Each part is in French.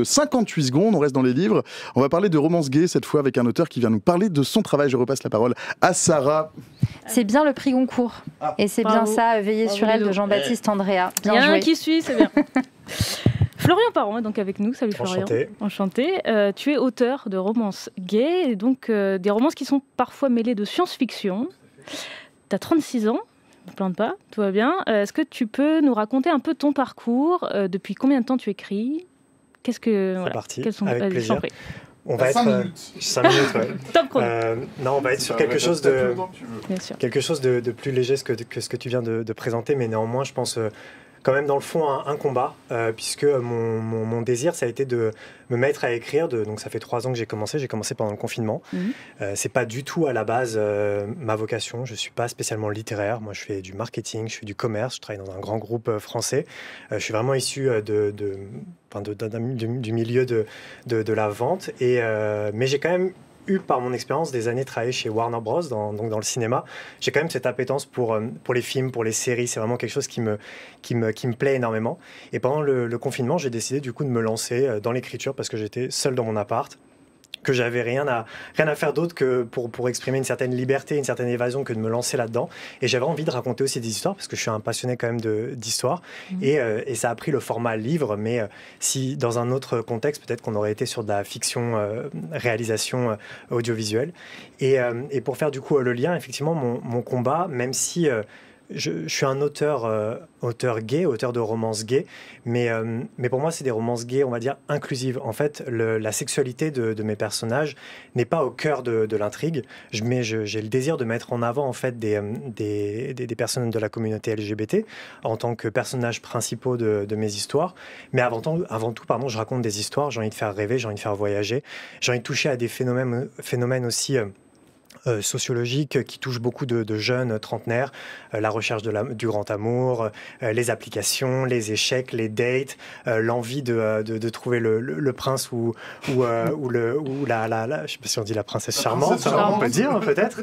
58 secondes, on reste dans les livres. On va parler de romance gay cette fois avec un auteur qui vient nous parler de son travail. Je repasse la parole à Sarah. C'est bien le prix Goncourt. Et c'est bien ça, Veiller sur elle de Jean-Baptiste Andrea. Bien Il y a joué. un qui suit, c'est bien. Florian Parent est donc avec nous. Salut Florian. Enchanté. Enchanté. Tu es auteur de romances gays, et donc des romances qui sont parfois mêlées de science-fiction. Tu as 36 ans. Ne te plante pas, tout va bien. Est-ce que tu peux nous raconter un peu ton parcours? Depuis combien de temps tu écris? Qu'est-ce que... C'est parti, sont... avec plaisir. On va 5 être... minutes. 5 minutes, ouais. Top chrono. Non, on va être sur quelque chose de plus léger que ce que tu viens de présenter, mais néanmoins, je pense... quand même dans le fond un combat, puisque mon désir, ça a été de me mettre à écrire. Donc ça fait 3 ans que j'ai commencé pendant le confinement. C'est pas du tout à la base ma vocation, je suis pas spécialement littéraire, moi je fais du marketing, je fais du commerce, je travaille dans un grand groupe français. Je suis vraiment issu du milieu de la vente, mais j'ai quand même eu par mon expérience des années travaillé chez Warner Bros, donc dans le cinéma. J'ai quand même cette appétence pour les films, pour les séries. C'est vraiment quelque chose qui me plaît énormément. Et pendant le confinement, j'ai décidé du coup de me lancer dans l'écriture parce que j'étais seul dans mon appart, que j'avais rien à faire d'autre que pour exprimer une certaine liberté, une certaine évasion, que de me lancer là-dedans. Et j'avais envie de raconter aussi des histoires, parce que je suis un passionné quand même d'histoire. Et ça a pris le format livre, mais si dans un autre contexte, peut-être qu'on aurait été sur de la fiction, réalisation audiovisuelle. Et pour faire du coup le lien, effectivement, mon combat, même si... Je suis un auteur gay, auteur de romances gays, mais pour moi, c'est des romances gays, on va dire, inclusives. En fait, la sexualité de mes personnages n'est pas au cœur de l'intrigue. J'ai le désir de mettre en avant, en fait, des personnes de la communauté LGBT en tant que personnages principaux de mes histoires. Mais avant tout, je raconte des histoires, j'ai envie de faire rêver, j'ai envie de faire voyager, j'ai envie de toucher à des phénomènes aussi... sociologique qui touche beaucoup de jeunes trentenaires, la recherche du grand amour, les applications, les échecs, les dates, l'envie de trouver le prince ou la je sais pas si on dit la princesse charmante, on peut le dire peut-être,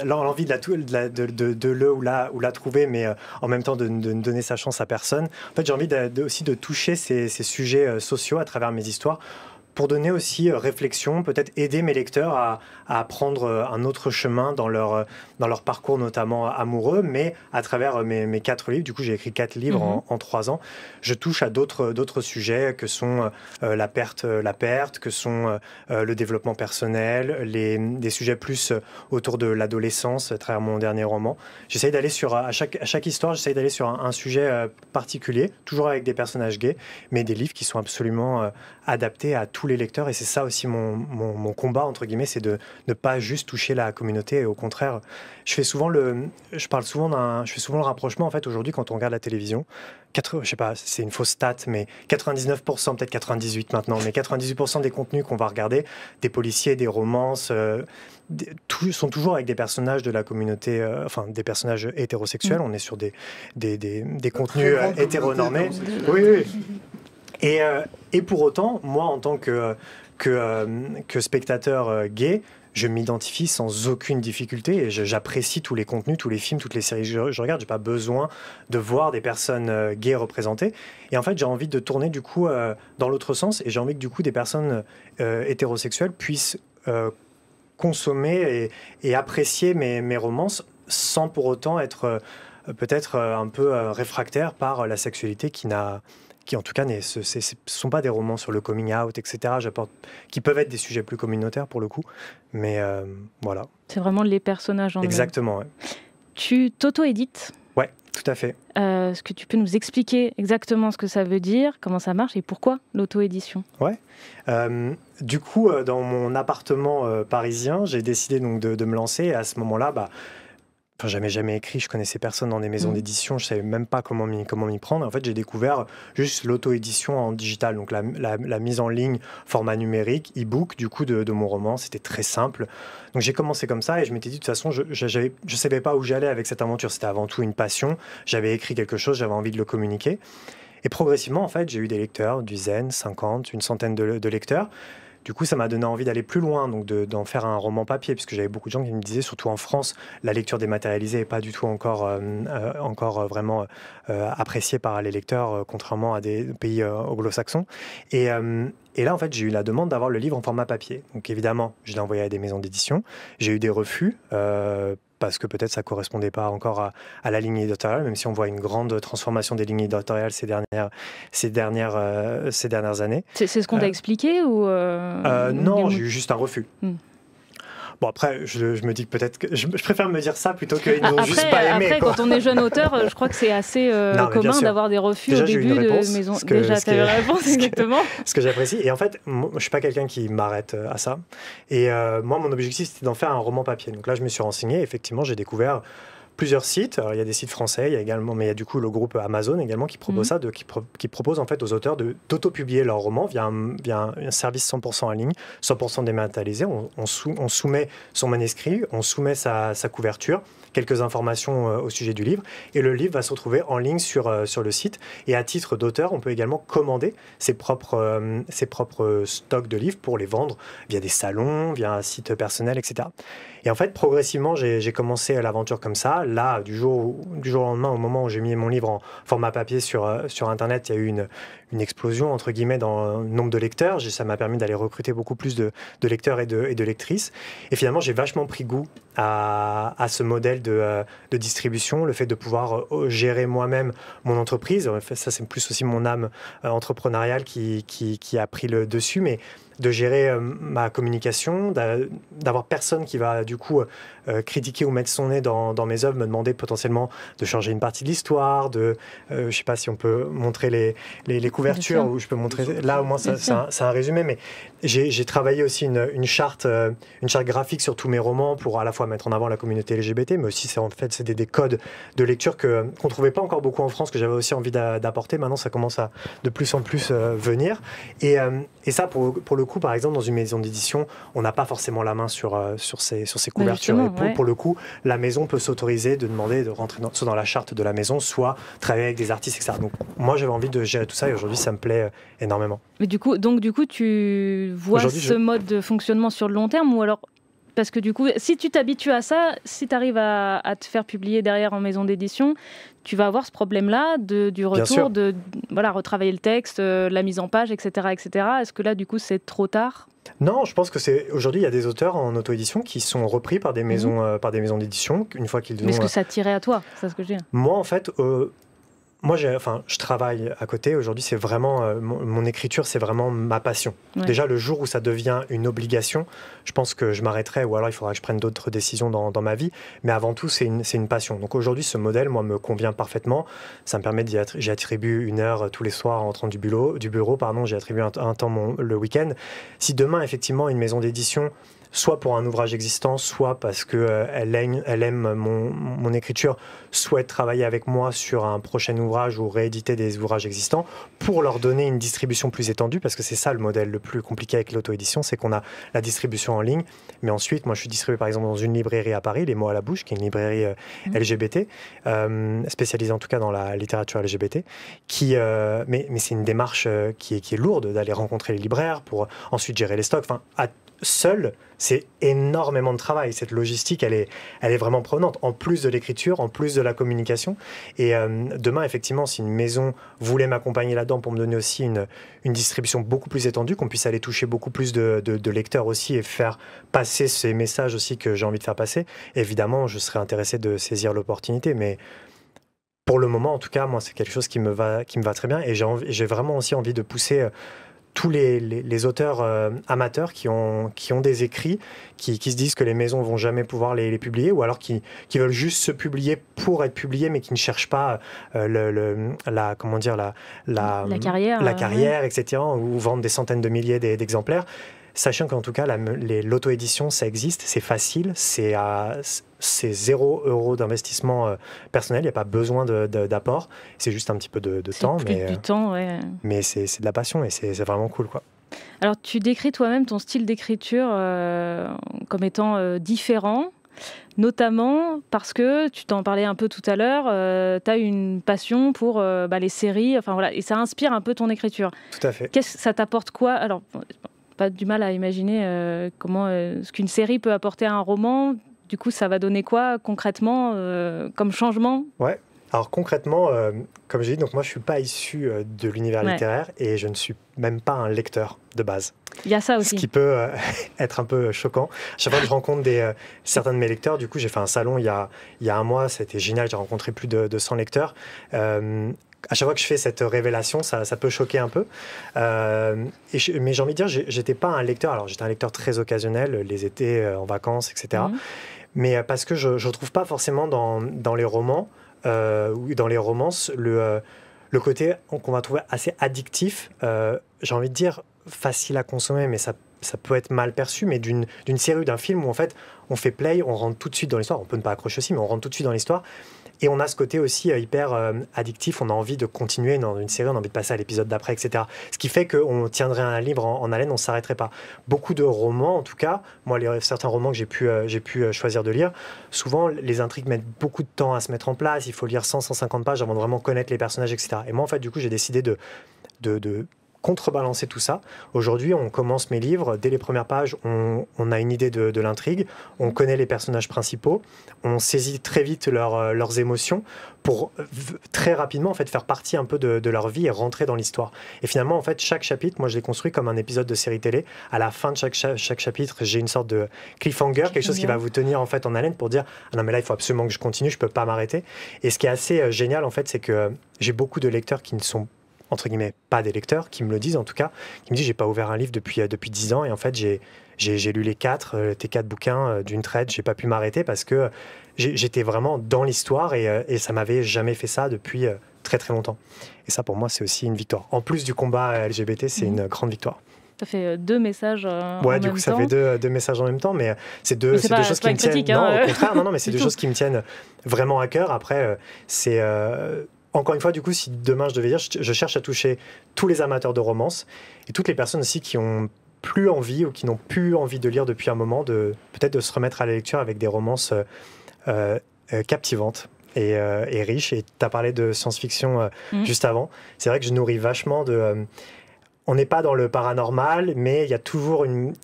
l'envie de le ou la trouver, mais en même temps de ne donner sa chance à personne. En fait, j'ai envie aussi de toucher ces sujets sociaux à travers mes histoires, pour donner aussi réflexion, peut-être aider mes lecteurs à prendre un autre chemin dans leur parcours, notamment amoureux, mais à travers mes 4 livres. Du coup, j'ai écrit 4 livres en 3 ans. Je touche à d'autres sujets que sont la perte, que sont le développement personnel, des sujets plus autour de l'adolescence à travers mon dernier roman. J'essaye d'aller à chaque histoire, j'essaye d'aller sur un sujet particulier, toujours avec des personnages gays, mais des livres qui sont absolument adaptés à tous les lecteurs. Et c'est ça aussi mon combat, entre guillemets, c'est de ne pas juste toucher la communauté. Et au contraire, je fais souvent le rapprochement, en fait, aujourd'hui, quand on regarde la télévision. Je sais pas, c'est une fausse stat, mais 99%, peut-être 98 maintenant, mais 98% des contenus qu'on va regarder, des policiers, des romances, sont toujours avec des personnages de la communauté, des personnages hétérosexuels. On est sur des contenus hétéronormés. Oui. Et pour autant, moi, en tant que spectateur gay, je m'identifie sans aucune difficulté et j'apprécie tous les contenus, tous les films, toutes les séries que je regarde. Je n'ai pas besoin de voir des personnes gays représentées. Et en fait, j'ai envie de tourner du coup dans l'autre sens, et j'ai envie que du coup des personnes hétérosexuelles puissent consommer et apprécier mes romances sans pour autant être peut-être un peu réfractaire par la sexualité qui en tout cas ne sont pas des romans sur le coming out, etc., qui peuvent être des sujets plus communautaires pour le coup, mais voilà. C'est vraiment les personnages en eux-mêmes. Exactement, ouais. Tu t'auto-édites? Ouais, tout à fait. Est-ce que tu peux nous expliquer exactement ce que ça veut dire, comment ça marche et pourquoi l'auto-édition? Ouais. Du coup, dans mon appartement parisien, j'ai décidé donc de me lancer, et à ce moment-là, j'avais jamais écrit, je connaissais personne dans des maisons d'édition, je savais même pas comment m'y prendre. En fait, j'ai découvert juste l'auto-édition en digital, donc la mise en ligne, format numérique, e-book, du coup, de mon roman. C'était très simple. Donc j'ai commencé comme ça, et je m'étais dit, de toute façon, je savais pas où j'allais avec cette aventure. C'était avant tout une passion. J'avais écrit quelque chose, j'avais envie de le communiquer. Et progressivement, en fait, j'ai eu des lecteurs, une dizaine, 50, une centaine de lecteurs. Du coup, ça m'a donné envie d'aller plus loin, donc d'en faire un roman papier, puisque j'avais beaucoup de gens qui me disaient, surtout en France, la lecture dématérialisée n'est pas du tout encore vraiment appréciée par les lecteurs, contrairement à des pays anglo-saxons. Et là, en fait, j'ai eu la demande d'avoir le livre en format papier. Donc évidemment, je l'ai envoyé à des maisons d'édition. J'ai eu des refus, parce que peut-être ça ne correspondait pas encore à la ligne éditoriale, même si on voit une grande transformation des lignes éditoriales ces dernières années. C'est ce qu'on t'a expliqué ou Non, j'ai eu juste un refus. Bon, après, je me dis que peut-être que je préfère me dire ça plutôt qu'ils n'ont juste pas aimé. Après, quand on est jeune auteur, je crois que c'est assez commun d'avoir des refus au début de maison. Déjà, tu as eu la réponse, exactement. Ce que j'apprécie. Et en fait, moi, je ne suis pas quelqu'un qui m'arrête à ça. Et moi, mon objectif, c'était d'en faire un roman papier. Donc là, je me suis renseigné. Effectivement, j'ai découvert plusieurs sites. Alors, il y a des sites français, mais il y a du coup le groupe Amazon également qui propose ça, qui propose en fait aux auteurs d'auto-publier leur roman via un service 100% en ligne, 100% dématérialisé. On soumet son manuscrit, on soumet sa couverture, quelques informations au sujet du livre, et le livre va se retrouver en ligne sur le site. Et à titre d'auteur, on peut également commander ses propres stocks de livres pour les vendre via des salons, via un site personnel, etc. Et en fait, progressivement, j'ai commencé l'aventure comme ça. Là, du jour au lendemain, au moment où j'ai mis mon livre en format papier sur Internet, il y a eu une explosion, entre guillemets, dans le nombre de lecteurs. Ça m'a permis d'aller recruter beaucoup plus de lecteurs et de lectrices. Et finalement, j'ai vachement pris goût à ce modèle de distribution, le fait de pouvoir gérer moi-même mon entreprise. En fait, ça, c'est plus aussi mon âme entrepreneuriale qui a pris le dessus, mais de gérer ma communication, d'avoir personne qui va du coup critiquer ou mettre son nez dans mes œuvres, me demander potentiellement de changer une partie de l'histoire, je sais pas si on peut montrer les couvertures, ou je peux montrer, là au moins c'est un résumé, mais j'ai travaillé aussi une charte graphique sur tous mes romans pour à la fois mettre en avant la communauté LGBT, mais aussi c'est des codes de lecture qu'on trouvait pas encore beaucoup en France, que j'avais aussi envie d'apporter. Maintenant ça commence à de plus en plus venir, et ça pour le coup, par exemple, dans une maison d'édition, on n'a pas forcément la main sur ces couvertures. Et pour le coup, la maison peut s'autoriser de demander de rentrer soit dans la charte de la maison, soit travailler avec des artistes, etc. Donc moi, j'avais envie de gérer tout ça, et aujourd'hui, ça me plaît énormément. Mais du coup, tu vois ce mode de fonctionnement sur le long terme, ou alors parce que du coup, si tu t'habitues à ça, si tu arrives à te faire publier derrière en maison d'édition, tu vas avoir ce problème-là du retour, de retravailler le texte, la mise en page, etc., etc. Est-ce que là, du coup, c'est trop tard ? Non, je pense que aujourd'hui, il y a des auteurs en auto-édition qui sont repris par des maisons d'édition une fois qu'ils. Mais est-ce que ça tirait à toi ? C'est ce que je dis. Moi, en fait. Je travaille à côté. Aujourd'hui, c'est vraiment mon écriture, c'est vraiment ma passion. Ouais. Déjà, le jour où ça devient une obligation, je pense que je m'arrêterai, ou alors il faudra que je prenne d'autres décisions dans ma vie. Mais avant tout, c'est une passion. Donc aujourd'hui, ce modèle, moi, me convient parfaitement. Ça me permet j'y attribue 1 heure tous les soirs en rentrant du bureau. J'y attribue un temps le week-end. Si demain, effectivement, une maison d'édition, soit pour un ouvrage existant, soit parce qu'elle aime mon écriture, souhaite travailler avec moi sur un prochain ouvrage ou rééditer des ouvrages existants pour leur donner une distribution plus étendue, parce que c'est ça le modèle le plus compliqué avec l'auto-édition, c'est qu'on a la distribution en ligne, mais ensuite, moi je suis distribué par exemple dans une librairie à Paris, Les Mots à la Bouche, qui est une librairie LGBT, spécialisée en tout cas dans la littérature LGBT, mais c'est une démarche qui est lourde d'aller rencontrer les libraires pour ensuite gérer les stocks, seul, c'est énormément de travail. Cette logistique, elle est vraiment prenante, en plus de l'écriture, en plus de la communication. Et demain, effectivement, si une maison voulait m'accompagner là-dedans pour me donner aussi une distribution beaucoup plus étendue, qu'on puisse aller toucher beaucoup plus de lecteurs aussi et faire passer ces messages aussi que j'ai envie de faire passer, évidemment, je serais intéressé de saisir l'opportunité. Mais pour le moment, en tout cas, moi, c'est quelque chose qui me va très bien. Et j'ai vraiment aussi envie de pousser tous les auteurs amateurs qui ont des écrits, qui se disent que les maisons ne vont jamais pouvoir les publier, ou alors qui veulent juste se publier pour être publiés, mais qui ne cherchent pas la carrière, etc., ou vendre des centaines de milliers d'exemplaires. Sachant qu'en tout cas, l'auto-édition, ça existe, c'est facile, c'est 0 € d'investissement personnel, il n'y a pas besoin d'apport, c'est juste un petit peu de temps. Du temps, ouais. Mais c'est de la passion et c'est vraiment cool, quoi. Alors, tu décris toi-même ton style d'écriture comme étant différent, notamment parce que, tu t'en parlais un peu tout à l'heure, tu as une passion pour les séries, et ça inspire un peu ton écriture. Tout à fait. Ça t'apporte quoi ? Alors, pas du mal à imaginer comment ce qu'une série peut apporter à un roman. Du coup, ça va donner quoi concrètement comme changement? Ouais. Alors concrètement, comme j'ai dit, donc moi je suis pas issu de l'univers littéraire et je ne suis même pas un lecteur de base. Il y a ça aussi. Ce qui peut être un peu choquant. À chaque fois que je rencontre certains de mes lecteurs, du coup j'ai fait un salon il y a un mois, c'était génial, j'ai rencontré plus de 100 lecteurs. À chaque fois que je fais cette révélation, ça peut choquer un peu. Mais j'ai envie de dire, j'étais pas un lecteur. Alors j'étais un lecteur très occasionnel, les étés, en vacances, etc. Mais parce que je ne trouve pas forcément dans les romans ou dans les romances le côté qu'on va trouver assez addictif. J'ai envie de dire facile à consommer, mais ça peut être mal perçu, mais d'une série ou d'un film où en fait on fait play, on rentre tout de suite dans l'histoire. On peut ne pas accrocher aussi, mais on rentre tout de suite dans l'histoire. Et on a ce côté aussi hyper addictif, on a envie de continuer dans une série, on a envie de passer à l'épisode d'après, etc. Ce qui fait qu'on tiendrait un livre en haleine, on ne s'arrêterait pas. Beaucoup de romans, en tout cas, moi, certains romans que j'ai pu choisir de lire, souvent, les intrigues mettent beaucoup de temps à se mettre en place, il faut lire 100-150 pages avant de vraiment connaître les personnages, etc. Et moi, en fait, du coup, j'ai décidé de contrebalancer tout ça. Aujourd'hui, on commence mes livres, dès les premières pages, on a une idée de l'intrigue, on connaît les personnages principaux, on saisit très vite leurs émotions pour très rapidement en fait, faire partie un peu de leur vie et rentrer dans l'histoire. Et finalement, en fait, chaque chapitre, moi je l'ai construit comme un épisode de série télé. À la fin de chaque chapitre, j'ai une sorte de cliffhanger, quelque chose qui va vous tenir en fait en haleine pour dire « Ah non mais là, il faut absolument que je continue, je ne peux pas m'arrêter ». Et ce qui est assez génial, en fait, c'est que j'ai beaucoup de lecteurs qui ne sont entre guillemets, pas des lecteurs, qui me le disent en tout cas, qui me disent j'ai pas ouvert un livre depuis 10 ans et en fait j'ai lu tes 4 bouquins d'une traite, j'ai pas pu m'arrêter parce que j'étais vraiment dans l'histoire et ça m'avait jamais fait ça depuis très très longtemps. Et ça pour moi c'est aussi une victoire. En plus du combat LGBT, c'est une grande victoire. Ça fait 2 messages en même temps. Ça fait deux messages en même temps, mais c'est deux choses qui me tiennent. Non, au contraire, non, mais c'est deux choses qui me tiennent vraiment à cœur. Après, c'est encore une fois, du coup, si demain je devais dire, je cherche à toucher tous les amateurs de romance et toutes les personnes aussi qui ont plus envie ou qui n'ont plus envie de lire depuis un moment, peut-être de se remettre à la lecture avec des romances captivantes et riches. Et tu as parlé de science-fiction juste avant. C'est vrai que je nourris vachement on n'est pas dans le paranormal, mais il y a toujours une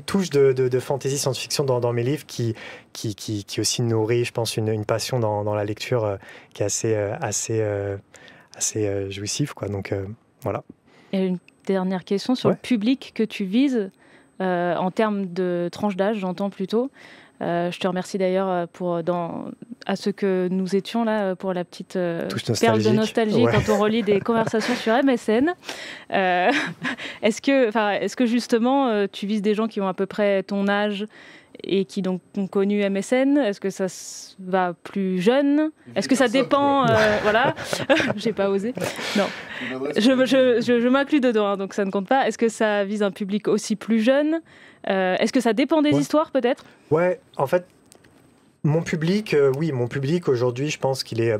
touche de fantasy science-fiction dans mes livres qui aussi nourrit, je pense, une passion dans la lecture qui est assez jouissif, quoi. Donc, voilà. Et une dernière question sur le public que tu vises en termes de tranche d'âge, j'entends plutôt. Je te remercie d'ailleurs à ceux que nous étions là pour la petite perle de nostalgie quand on relit des conversations sur MSN. Est-ce que justement tu vises des gens qui ont à peu près ton âge et qui donc ont connu MSN? Est-ce que ça va plus jeune? Est-ce que ça dépend Voilà, j'ai pas osé. Non, je m'inclus dedans, hein, donc ça ne compte pas. Est-ce que ça vise un public aussi plus jeune? Est-ce que ça dépend des histoires peut-être? Ouais, en fait, mon public aujourd'hui, je pense qu'il est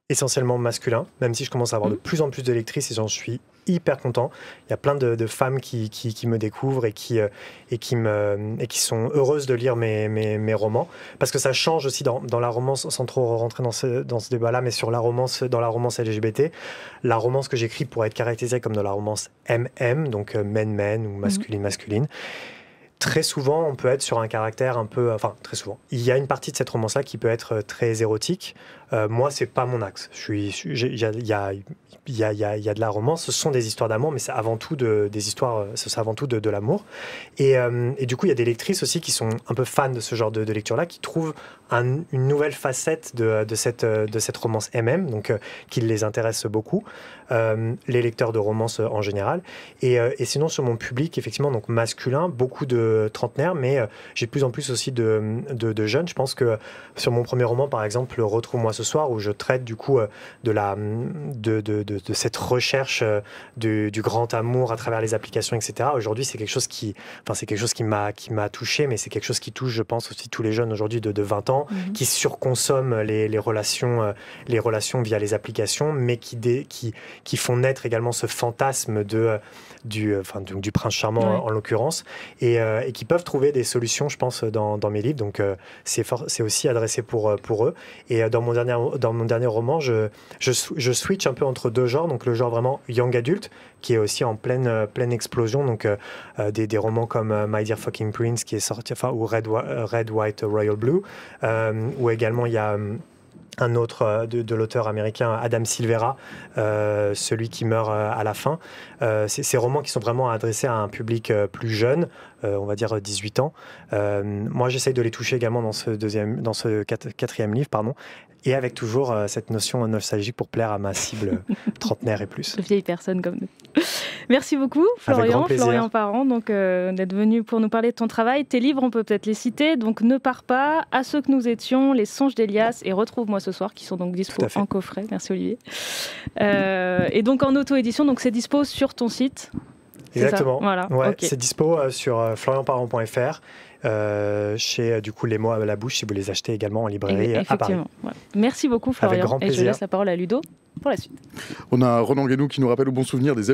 essentiellement masculin, même si je commence à avoir de plus en plus de lectrices et j'en suis hyper content. Il y a plein de femmes qui me découvrent et qui sont heureuses de lire mes romans, parce que ça change aussi dans la romance, sans trop rentrer dans ce débat-là, mais dans la romance LGBT, la romance que j'écris pourrait être caractérisée comme de la romance MM, donc men ou masculine. Très souvent, on peut être sur un caractère un peu... Enfin, très souvent. Il y a une partie de cette romance-là qui peut être très érotique. Moi, c'est pas mon axe. Il y a de la romance. Ce sont des histoires d'amour, mais c'est avant tout c'est avant tout de l'amour. Et du coup, il y a des lectrices aussi qui sont un peu fans de ce genre de lecture-là, qui trouvent une nouvelle facette de cette romance MM, donc qui les intéresse beaucoup. Les lecteurs de romance en général. Et sinon, sur mon public, effectivement, donc masculin, beaucoup de trentenaires, mais j'ai de plus en plus aussi de jeunes. Je pense que sur mon premier roman, par exemple, Retrouve-moi ce soir, où je traite du coup de cette recherche du grand amour à travers les applications, etc. Aujourd'hui, c'est quelque chose qui m'a touché, mais c'est quelque chose qui touche, je pense, aussi tous les jeunes aujourd'hui de 20 ans, qui surconsomment les relations via les applications, mais qui font naître également ce fantasme du prince charmant en l'occurrence, et qui peuvent trouver des solutions, je pense, dans mes livres. Donc c'est aussi adressé pour eux. Et dans mon dernier dernier roman, je switch un peu entre deux genres, donc le genre vraiment young adult, qui est aussi en pleine explosion, donc des romans comme My Dear Fucking Prince, qui est sorti, ou Red, White, Royal Blue, ou également il y a un autre de l'auteur américain Adam Silvera, celui qui meurt à la fin. Ces romans qui sont vraiment adressés à un public plus jeune, on va dire 18 ans. Moi, j'essaye de les toucher également dans ce quatrième livre, et avec toujours cette notion nostalgique pour plaire à ma cible trentenaire et plus. De vieilles personnes comme nous. Merci beaucoup, Florian Parent, d'être venu pour nous parler de ton travail. Tes livres, on peut peut-être les citer. Donc, Ne pars pas, À ceux que nous étions, Les songes d'Elias et Retrouve-moi ce soir, qui sont donc dispo en coffret. Merci Olivier. Et donc en auto-édition, donc c'est dispo sur ton site. Exactement. Voilà. Ouais, okay. C'est dispo sur florianparent.fr. Chez du coup Les mots à la bouche si vous les achetez également en librairie à Paris. Ouais. Merci beaucoup Florian. Avec grand plaisir. Et je laisse la parole à Ludo pour la suite. On a Ronan Guénou qui nous rappelle au bon souvenir des